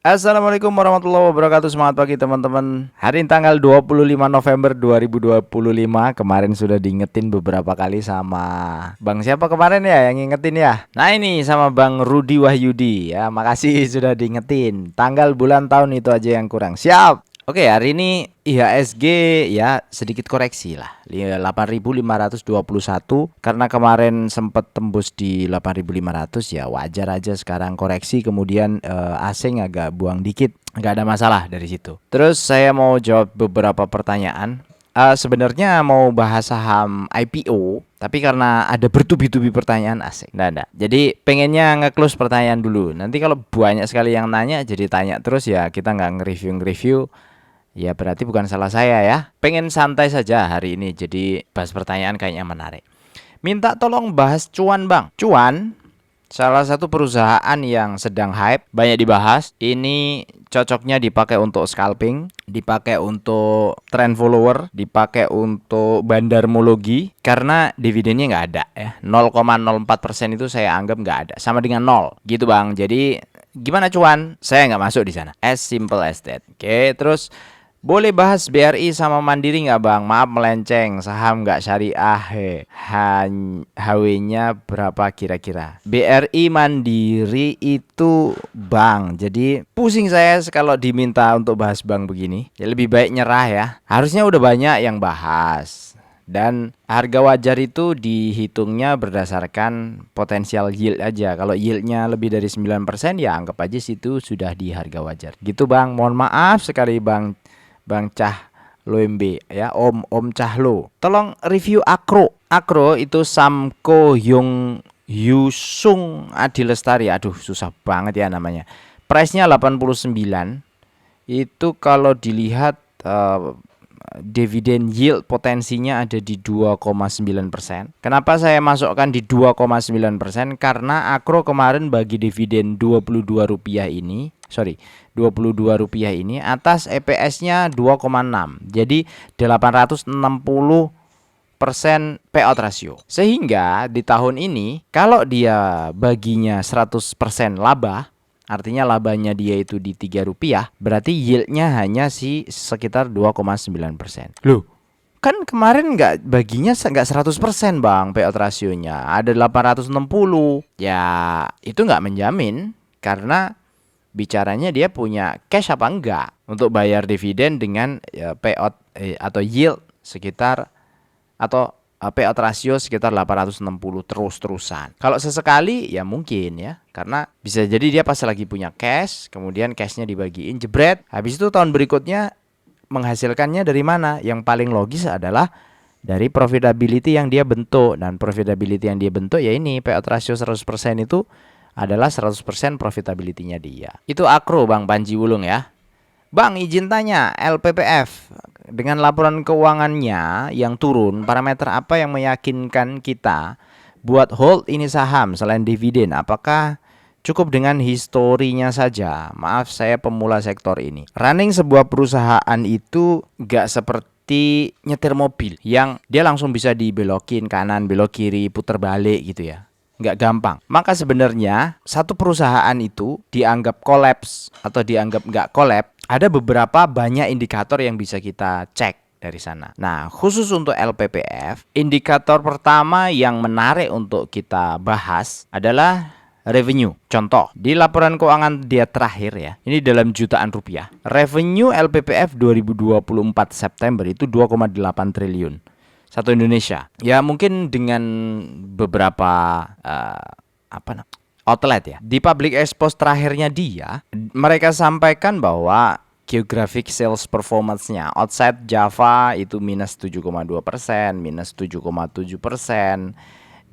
Assalamualaikum warahmatullahi wabarakatuh. Semangat pagi teman-teman. Hari ini tanggal 25 November 2025. Kemarin sudah diingetin beberapa kali sama Bang siapa kemarin ya yang ngingetin ya. Nah ini sama Bang Rudi Wahyudi ya. Makasih sudah diingetin. Tanggal bulan tahun itu aja yang kurang. Siap. Oke, hari ini IHSG ya sedikit koreksi lah 8.521 karena kemarin sempat tembus di 8.500 ya wajar aja sekarang koreksi kemudian asing agak buang dikit, nggak ada masalah dari situ. Terus saya mau jawab beberapa pertanyaan. Sebenarnya mau bahas saham IPO, tapi karena ada bertubi-tubi pertanyaan asik. Nggak. Jadi pengennya nge-close pertanyaan dulu. Nanti kalau banyak sekali yang nanya, jadi tanya terus ya kita nggak nge-review. Ya berarti bukan salah saya ya. Pengen santai saja hari ini, jadi bahas pertanyaan kayaknya menarik. Minta tolong bahas cuan bang. Cuan salah satu perusahaan yang sedang hype, banyak dibahas. Ini cocoknya dipakai untuk scalping, dipakai untuk trend follower, dipakai untuk bandarmologi. Karena dividennya nggak ada ya, 0,04% itu saya anggap nggak ada, sama dengan nol gitu bang. Jadi gimana cuan? Saya nggak masuk di sana. As simple as that. Oke, terus boleh bahas BRI sama Mandiri nggak bang? Maaf melenceng, saham nggak syariah HW-nya berapa kira-kira? BRI Mandiri itu bank. Jadi pusing saya kalau diminta untuk bahas bank begini. Ya lebih baik nyerah ya. Harusnya udah banyak yang bahas. Dan harga wajar itu dihitungnya berdasarkan potensial yield aja. Kalau yieldnya lebih dari 9% ya anggap aja situ sudah di harga wajar. Gitu bang, mohon maaf sekali bang Cah Loembe ya, Om Cahlo. Tolong review Akro. Akro itu Samko Hyung Yusung Adi Lestari. Aduh, susah banget ya namanya. Price-nya 89. Itu kalau dilihat dividen yield potensinya ada di 2,9%. Kenapa saya masukkan di 2,9%? Karena Akro kemarin bagi dividen Rp22 ini, Rp22 ini atas EPS-nya 2,6. Jadi 860% payout ratio. Sehingga di tahun ini kalau dia baginya 100% laba, artinya labanya dia itu di Rp3, berarti yieldnya hanya sekitar 2,9%. Loh, kan kemarin nggak baginya nggak 100% bang payout rasionya, ada 860. Ya itu nggak menjamin karena bicaranya dia punya cash apa enggak untuk bayar dividen dengan payout atau yield sekitar atau payout rasio sekitar 860 terus-terusan. Kalau sesekali ya mungkin ya, karena bisa jadi dia pas lagi punya cash, kemudian cashnya dibagiin jebret, habis itu tahun berikutnya menghasilkannya dari mana? Yang paling logis adalah dari profitability yang dia bentuk, dan profitability yang dia bentuk ya ini payout ratio 100% itu adalah 100% profitability-nya dia. Itu Akro Bang Panji Wulung ya. Bang izin tanya, LPPF dengan laporan keuangannya yang turun, parameter apa yang meyakinkan kita buat hold ini saham selain dividen? Apakah cukup dengan historinya saja? Maaf saya pemula sektor ini. Running sebuah perusahaan itu gak seperti nyetir mobil yang dia langsung bisa dibelokin kanan, belok kiri, putar balik gitu ya. Nggak gampang. Maka sebenarnya satu perusahaan itu dianggap kolaps atau dianggap nggak kolaps, ada beberapa banyak indikator yang bisa kita cek dari sana. Nah, khusus untuk LPPF, indikator pertama yang menarik untuk kita bahas adalah revenue. Contoh, di laporan keuangan dia terakhir ya, ini dalam jutaan rupiah. Revenue LPPF 2024 September itu 2,8 triliun. Satu Indonesia. Ya mungkin dengan beberapa outlet ya. Di public expose terakhirnya dia, mereka sampaikan bahwa geographic sales performance-nya outside Java itu minus 7,2%, minus 7,7%,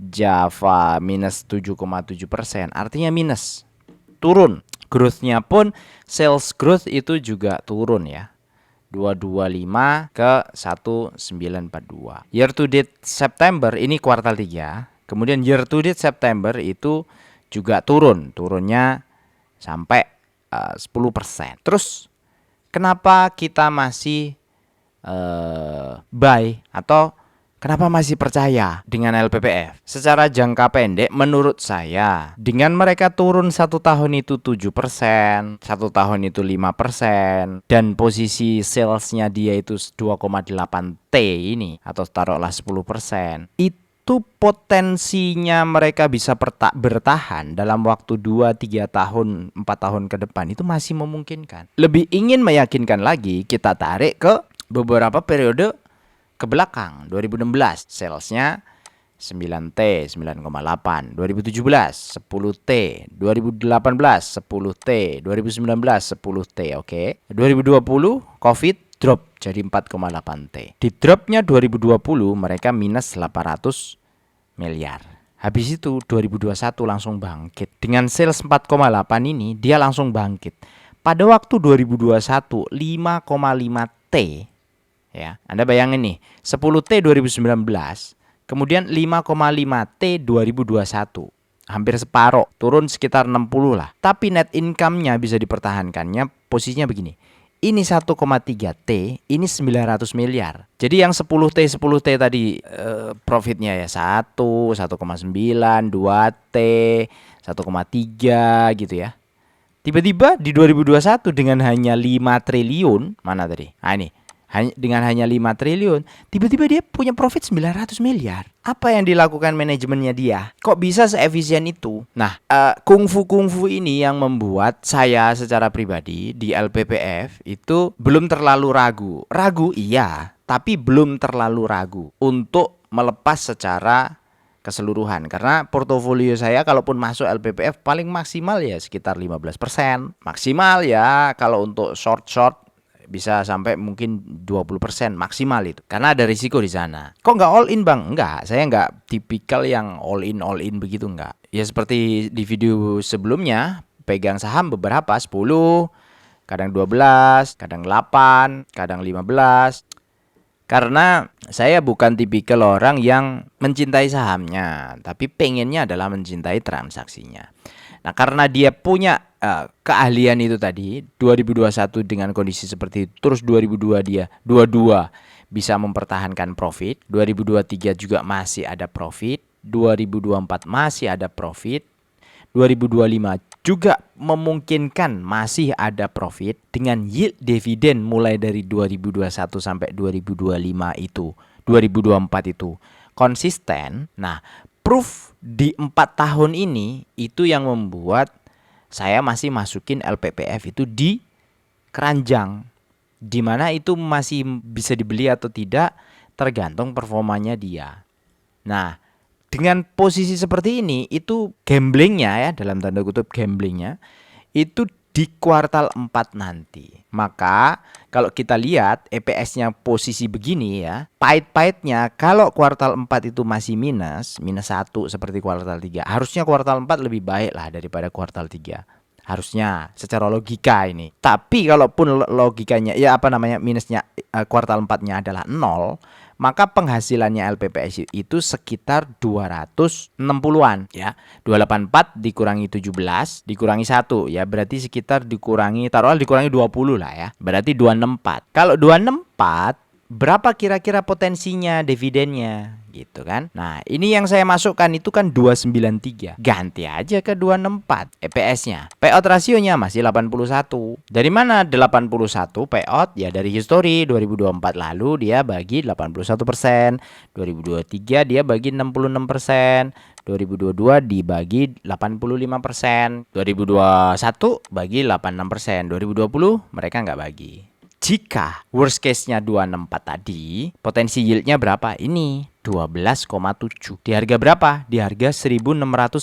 Java minus 7,7%, artinya minus, turun. Growth-nya pun sales growth itu juga turun ya. 225 ke 1942. Year to date September ini kuartal 3. Kemudian year to date September itu juga turunnya sampai 10%. Terus kenapa kita masih buy atau Kenapa masih percaya dengan LPPF? Secara jangka pendek menurut saya, dengan mereka turun 1 tahun itu 7%, 1 tahun itu 5%, dan posisi salesnya dia itu 2,8 T ini, atau taruhlah 10%, itu potensinya mereka bisa bertahan dalam waktu 2-3 tahun, 4 tahun ke depan itu masih memungkinkan. Lebih ingin meyakinkan lagi, kita tarik ke beberapa periode ke belakang. 2016 salesnya 9T 9,8, 2017 10T, 2018 10T, 2019 10T, oke. 2020 Covid drop jadi 4,8T. Di dropnya 2020 mereka minus 800 miliar. Habis itu 2021 langsung bangkit. Dengan sales 4,8 ini dia langsung bangkit. Pada waktu 2021 5,5T. Ya, Anda bayangin nih, 10T 2019, kemudian 5,5T 2021. Hampir separuh, turun sekitar 60 lah. Tapi net income-nya bisa dipertahankannya, posisinya begini. Ini 1,3T, ini 900 miliar. Jadi yang 10T tadi profitnya ya 1, 1,9, 2T, 1,3 gitu ya. Tiba-tiba di 2021 dengan hanya 5 triliun, mana tadi? Nah ini, dengan hanya 5 triliun, tiba-tiba dia punya profit 900 miliar. Apa yang dilakukan manajemennya dia? Kok bisa seefisien itu? Nah, kungfu ini yang membuat saya secara pribadi di LPPF itu belum terlalu ragu. Ragu iya, tapi belum terlalu ragu untuk melepas secara keseluruhan. Karena portofolio saya kalaupun masuk LPPF paling maksimal ya sekitar 15%. Maksimal ya kalau untuk short bisa sampai mungkin 20% maksimal itu. Karena ada risiko di sana. Kok nggak all in bang? Enggak, saya nggak tipikal yang all in begitu, enggak. Ya seperti di video sebelumnya, pegang saham beberapa, 10, kadang 12, kadang 8, kadang 15. Karena saya bukan tipikal orang yang mencintai sahamnya, tapi pengennya adalah mencintai transaksinya. Nah, karena dia punya keahlian itu tadi, 2021 dengan kondisi seperti itu, terus 2022 dia 22 bisa mempertahankan profit, 2023 juga masih ada profit, 2024 masih ada profit, 2025 juga memungkinkan masih ada profit dengan yield dividen mulai dari 2021 sampai 2025 itu, 2024 itu konsisten. Nah, proof di 4 tahun ini itu yang membuat saya masih masukin LPPF itu di keranjang, di mana itu masih bisa dibeli atau tidak tergantung performanya dia. Nah, dengan posisi seperti ini itu gamblingnya ya, dalam tanda kutip gamblingnya itu di kuartal 4 nanti. Maka kalau kita lihat EPS-nya posisi begini ya, pahit-pahitnya kalau kuartal 4 itu masih minus 1 seperti kuartal 3, harusnya kuartal 4 lebih baik lah daripada kuartal 3. Harusnya secara logika ini. Tapi kalaupun logikanya ya minusnya kuartal 4-nya adalah 0, maka penghasilannya LPPS itu sekitar 260-an ya. 284 dikurangi 17 dikurangi 1 ya, berarti sekitar dikurangi 20 lah ya. Berarti 264. Kalau 264 berapa kira-kira potensinya dividennya gitu kan. Nah, ini yang saya masukkan itu kan 293. Ganti aja ke 264 EPS-nya. Payout rasionya masih 81. Dari mana 81 payout? Ya dari history 2024 lalu dia bagi 81%, 2023 dia bagi 66%, 2022 dibagi 85%, 2021 bagi 86%, 2020 mereka nggak bagi. Jika worst case-nya 264 tadi, potensi yield-nya berapa? Ini 12,7. Di harga berapa? Di harga 1695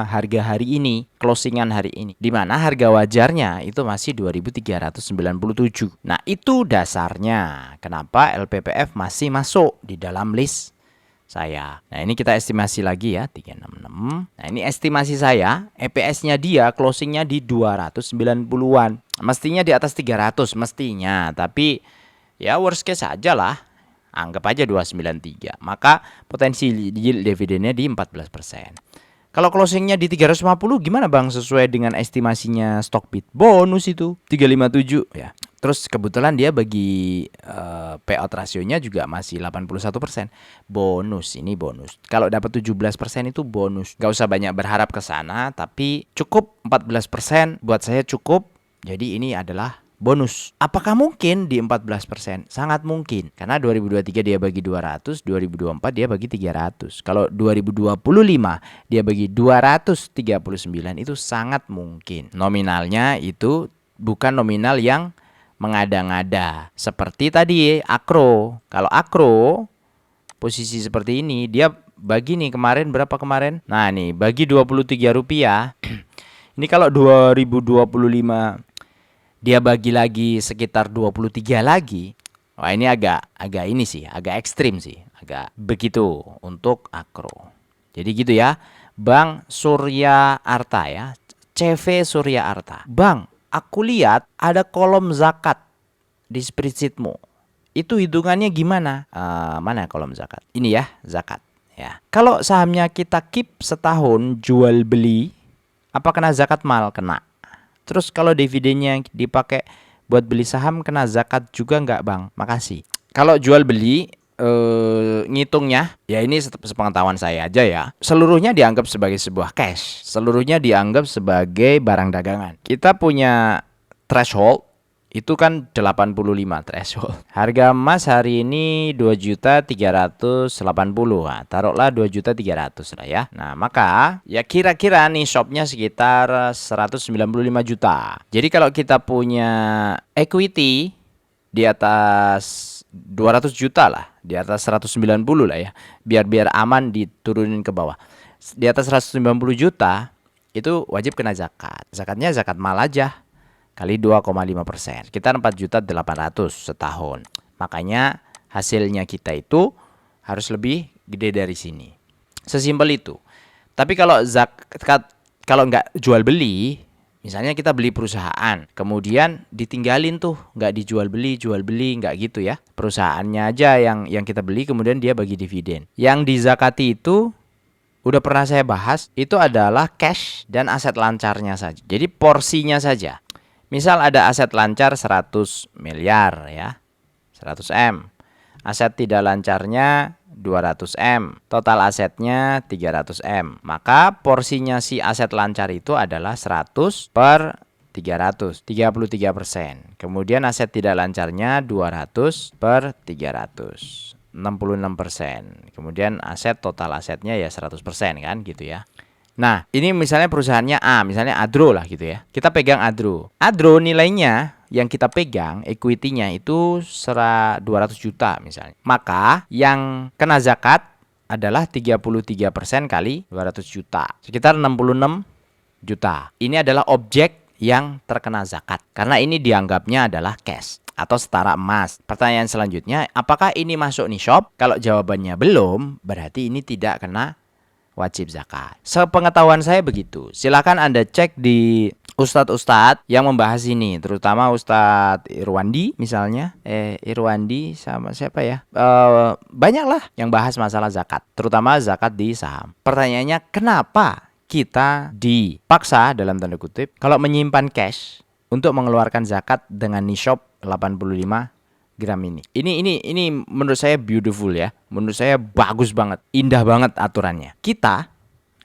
harga hari ini, closingan hari ini. Di mana harga wajarnya itu masih 2397. Nah, itu dasarnya kenapa LPPF masih masuk di dalam list saya. Nah, ini kita estimasi lagi ya, 366. Nah, ini estimasi saya, EPS-nya dia closingnya di 290-an. Mestinya di atas 300 mestinya, tapi ya worst case aja lah. Anggap aja 293. Maka potensi yield dividennya di 14%. Kalau closingnya di 350 gimana Bang? Sesuai dengan estimasinya Stockbit bonus itu 357 ya. Terus kebetulan dia bagi payout rasionya juga masih 81%. Bonus, ini bonus. Kalau dapat 17% itu bonus. Gak usah banyak berharap ke sana, tapi cukup 14% buat saya cukup. Jadi ini adalah bonus. Apakah mungkin di 14%? Sangat mungkin. Karena 2023 dia bagi 200, 2024 dia bagi 300. Kalau 2025 dia bagi 239, itu sangat mungkin. Nominalnya itu bukan nominal yang mengada-ngada. Seperti tadi Akro. Kalau Akro posisi seperti ini, dia bagi nih kemarin berapa kemarin? Nah nih, bagi Rp23. Ini kalau 2025 dia bagi lagi sekitar 23 lagi. Wah, ini agak ini sih, agak ekstrim sih. Agak begitu untuk Akro. Jadi gitu ya. Bang Surya Arta ya. CV Surya Arta. Bang, aku lihat ada kolom zakat di spreadsheetmu. Itu hitungannya gimana? Mana kolom zakat? Ini ya, zakat. Ya. Kalau sahamnya kita keep setahun jual beli, apa kena zakat mal? Kena. Terus kalau dividennya dipakai buat beli saham, kena zakat juga nggak bang? Makasih. Kalau jual beli ngitungnya, ya ini sepengetahuan saya aja ya, seluruhnya dianggap sebagai sebuah cash, seluruhnya dianggap sebagai barang dagangan. Kita punya threshold itu kan 85 threshold. Harga emas hari ini 2.380.000. Nah, taruhlah 2.300.000 lah ya. Nah, maka ya kira-kira nih shopnya sekitar 195 juta. Jadi kalau kita punya equity di atas 200 juta lah, di atas 190 lah ya, biar aman diturunin ke bawah. Di atas 190 juta itu wajib kena zakat. Zakatnya zakat mal aja kali 2,5%, sekitar 4.800.000 setahun. Makanya hasilnya kita itu harus lebih gede dari sini. Sesimpel itu. Tapi kalau zakat, kalau nggak jual beli, misalnya kita beli perusahaan, kemudian ditinggalin tuh, nggak dijual beli, nggak gitu ya. Perusahaannya aja yang kita beli, kemudian dia bagi dividen. Yang dizakati itu udah pernah saya bahas, itu adalah cash dan aset lancarnya saja. Jadi porsinya saja. Misal ada aset lancar 100 miliar ya, 100 M. Aset tidak lancarnya 200 M. Total asetnya 300 M. Maka porsinya si aset lancar itu adalah 100 per 300, 33%. Kemudian aset tidak lancarnya 200 per 300, 66%. Kemudian aset total asetnya ya 100% kan gitu ya. Nah, ini misalnya perusahaannya A, misalnya Adro lah gitu ya. Kita pegang Adro. Adro nilainya yang kita pegang, equity-nya itu 200 juta misalnya. Maka yang kena zakat adalah 33% kali 200 juta. Sekitar 66 juta. Ini adalah objek yang terkena zakat. Karena ini dianggapnya adalah cash atau setara emas. Pertanyaan selanjutnya, apakah ini masuk nishop? Kalau jawabannya belum, berarti ini tidak kena wajib zakat. Sepengetahuan saya begitu. Silakan Anda cek di ustadz-ustadz yang membahas ini, terutama Ustadz Irwandi misalnya. Irwandi sama siapa ya? Banyaklah yang bahas masalah zakat, terutama zakat di saham. Pertanyaannya, kenapa kita dipaksa dalam tanda kutip kalau menyimpan cash untuk mengeluarkan zakat dengan nishop 85 gram ini. Ini menurut saya beautiful ya. Menurut saya bagus banget, indah banget aturannya. Kita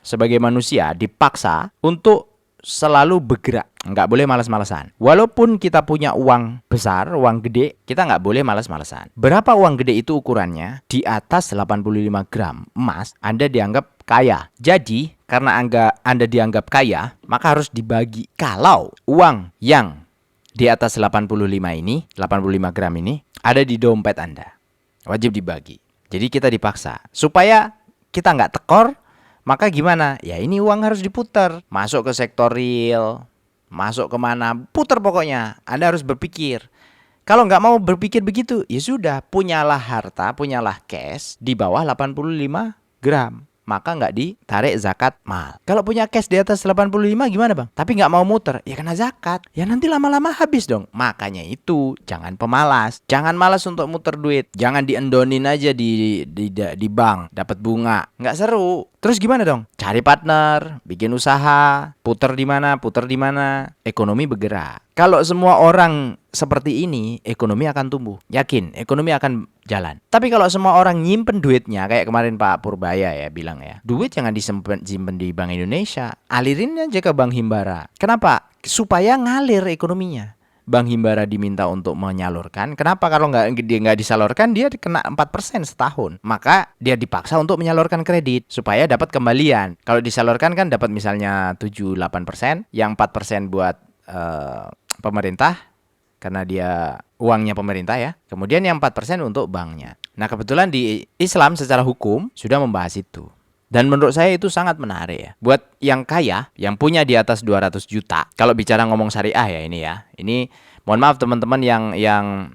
sebagai manusia dipaksa untuk selalu bergerak, nggak boleh malas-malasan. Walaupun kita punya uang besar, uang gede, kita nggak boleh malas-malasan. Berapa uang gede itu ukurannya? Di atas 85 gram emas, Anda dianggap kaya. Jadi, karena Anda dianggap kaya, maka harus dibagi. Kalau uang yang di atas 85 ini, 85 gram ini ada di dompet Anda, wajib dibagi. Jadi kita dipaksa supaya kita nggak tekor. Maka gimana? Ya ini uang harus diputar, masuk ke sektor real, masuk kemana, putar pokoknya. Anda harus berpikir. Kalau nggak mau berpikir begitu, ya sudah, punyalah harta, punyalah cash di bawah 85 gram. Maka nggak ditarik zakat mal. Kalau punya cash di atas 85 gimana bang? Tapi nggak mau muter, ya kena zakat. Ya nanti lama-lama habis dong. Makanya itu jangan pemalas. Jangan malas untuk muter duit. Jangan diendonin aja di bank, dapat bunga. Nggak seru. Terus gimana dong? Cari partner, bikin usaha, puter di mana, ekonomi bergerak. Kalau semua orang seperti ini, ekonomi akan tumbuh. Yakin, ekonomi akan jalan. Tapi kalau semua orang nyimpen duitnya, kayak kemarin Pak Purbaya ya bilang ya, duit jangan disimpan di Bank Indonesia, alirin aja ke Bank Himbara. Kenapa? Supaya ngalir ekonominya. Bank Himbara diminta untuk menyalurkan. Kenapa? Kalau dia nggak disalurkan, dia kena 4% setahun. Maka dia dipaksa untuk menyalurkan kredit supaya dapat kembalian. Kalau disalurkan kan dapat misalnya 7-8%, yang 4% buat pemerintah karena dia uangnya pemerintah ya. Kemudian yang 4% untuk banknya. Nah, kebetulan di Islam secara hukum sudah membahas itu. Dan menurut saya itu sangat menarik ya. Buat yang kaya, yang punya di atas 200 juta. Kalau bicara ngomong syariah ya ini ya. Ini mohon maaf teman-teman yang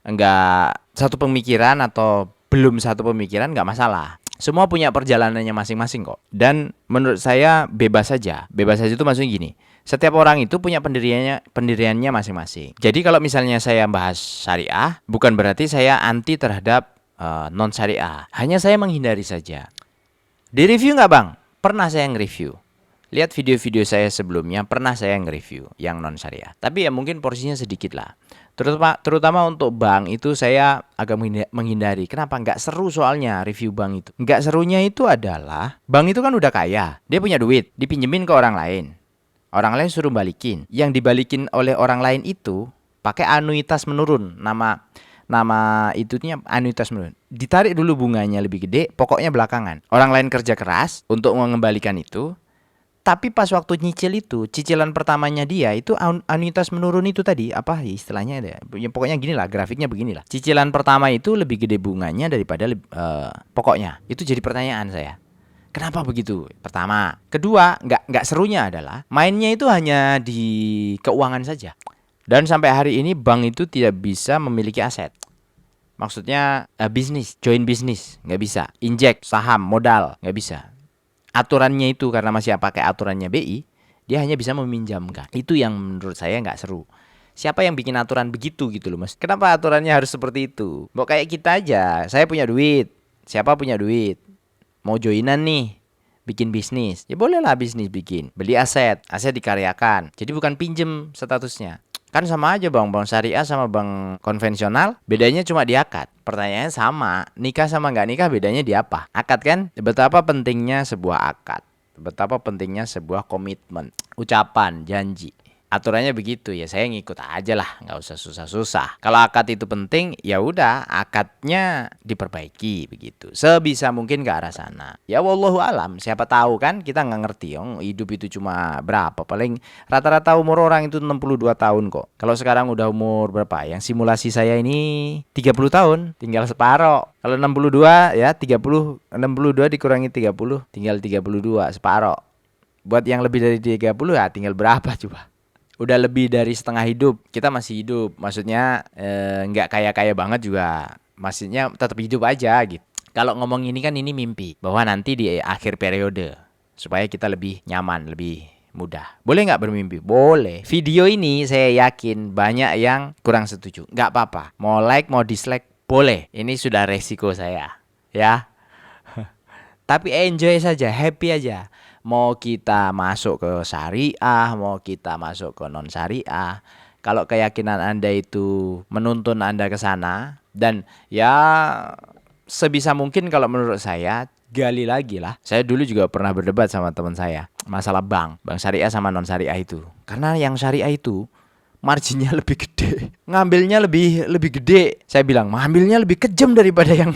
enggak satu pemikiran atau belum satu pemikiran, enggak masalah. Semua punya perjalanannya masing-masing kok. Dan menurut saya bebas saja. Bebas saja itu maksudnya gini. Setiap orang itu punya pendiriannya masing-masing. Jadi kalau misalnya saya bahas syariah, bukan berarti saya anti terhadap non syariah. Hanya saya menghindari saja. Di review nggak bang? Pernah saya nge-review. Lihat video-video saya sebelumnya, pernah saya nge-review yang non syariah. Tapi ya mungkin porsinya sedikit lah. Terutama untuk bank itu saya agak menghindari. Kenapa? Nggak seru soalnya review bank itu. Nggak serunya itu adalah bank itu kan udah kaya. Dia punya duit, dipinjemin ke orang lain. Orang lain suruh balikin. Yang dibalikin oleh orang lain itu pakai anuitas menurun. Nama itunya anuitas menurun. Ditarik dulu bunganya lebih gede, pokoknya belakangan. Orang lain kerja keras untuk mengembalikan itu. Tapi pas waktu nyicil itu, cicilan pertamanya dia itu anuitas menurun itu tadi, apa istilahnya ada? Ya, pokoknya gini lah, grafiknya beginilah. Cicilan pertama itu lebih gede bunganya daripada pokoknya. Itu jadi pertanyaan saya. Kenapa begitu? Pertama, kedua, nggak serunya adalah mainnya itu hanya di keuangan saja. Dan sampai hari ini bank itu tidak bisa memiliki aset. Maksudnya bisnis, join bisnis, nggak bisa. Injek, saham, modal, nggak bisa. Aturannya itu karena masih pakai aturannya BI, dia hanya bisa meminjamkan. Itu yang menurut saya nggak seru. Siapa yang bikin aturan begitu gitu loh mas? Kenapa aturannya harus seperti itu? Mau kayak kita aja, saya punya duit, siapa punya duit? Mau joinan nih, bikin bisnis. Ya bolehlah bisnis bikin, beli aset dikaryakan. Jadi bukan pinjem statusnya. Kan sama aja bang syariah sama bank konvensional, bedanya cuma di akad. Pertanyaannya sama, nikah sama nggak nikah bedanya di apa? Akad kan? Betapa pentingnya sebuah akad, betapa pentingnya sebuah komitmen, ucapan, janji. Aturannya begitu ya, saya ngikut aja lah, nggak usah susah-susah. Kalau akad itu penting, ya udah akadnya diperbaiki begitu. Sebisa mungkin ke arah sana. Ya wallahu alam, siapa tahu kan kita nggak ngerti hidup itu cuma berapa. Paling rata-rata umur orang itu 62 tahun kok. Kalau sekarang udah umur berapa? Yang simulasi saya ini 30 tahun, tinggal separoh. Kalau 62 ya 62 dikurangi 30, tinggal 32 separoh. Buat yang lebih dari 30 ya tinggal berapa coba? Udah lebih dari setengah hidup, kita masih hidup. Maksudnya nggak kaya-kaya banget juga. Maksudnya tetap hidup aja gitu. Kalau ngomong ini kan ini mimpi. Bahwa nanti di akhir periode. Supaya kita lebih nyaman, lebih mudah. Boleh nggak bermimpi? Boleh. Video ini saya yakin banyak yang kurang setuju. Nggak apa-apa. Mau like, mau dislike, boleh. Ini sudah resiko saya. Ya. Tapi enjoy saja, happy aja. Mau kita masuk ke syariah, mau kita masuk ke non syariah, kalau keyakinan Anda itu menuntun Anda ke sana, dan ya sebisa mungkin kalau menurut saya gali lagi lah. Saya dulu juga pernah berdebat sama teman saya masalah bank syariah sama non syariah itu. Karena yang syariah itu marginnya lebih gede, ngambilnya lebih gede. Saya bilang ngambilnya lebih kejam daripada yang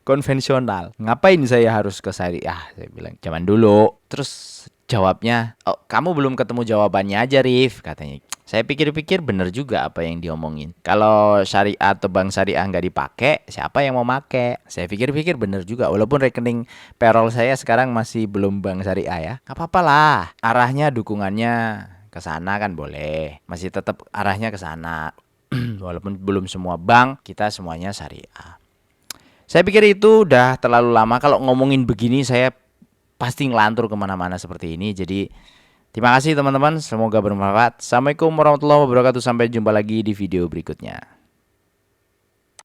konvensional. Ngapain saya harus ke syariah? Saya bilang zaman dulu. Terus jawabnya, oh, kamu belum ketemu jawabannya aja Rif, katanya. Saya pikir-pikir bener juga apa yang diomongin. Kalau syariah atau bank syariah nggak dipakai, siapa yang mau make? Saya pikir-pikir bener juga. Walaupun rekening payroll saya sekarang masih belum bank syariah ya. Gak apa-apa lah. Arahnya dukungannya ke sana kan boleh. Masih tetap arahnya ke sana. Walaupun belum semua bank, kita semuanya syariah. Saya pikir itu udah terlalu lama. Kalau ngomongin begini saya pasti ngelantur kemana-mana seperti ini. Jadi terima kasih teman-teman. Semoga bermanfaat. Assalamualaikum warahmatullahi wabarakatuh. Sampai jumpa lagi di video berikutnya.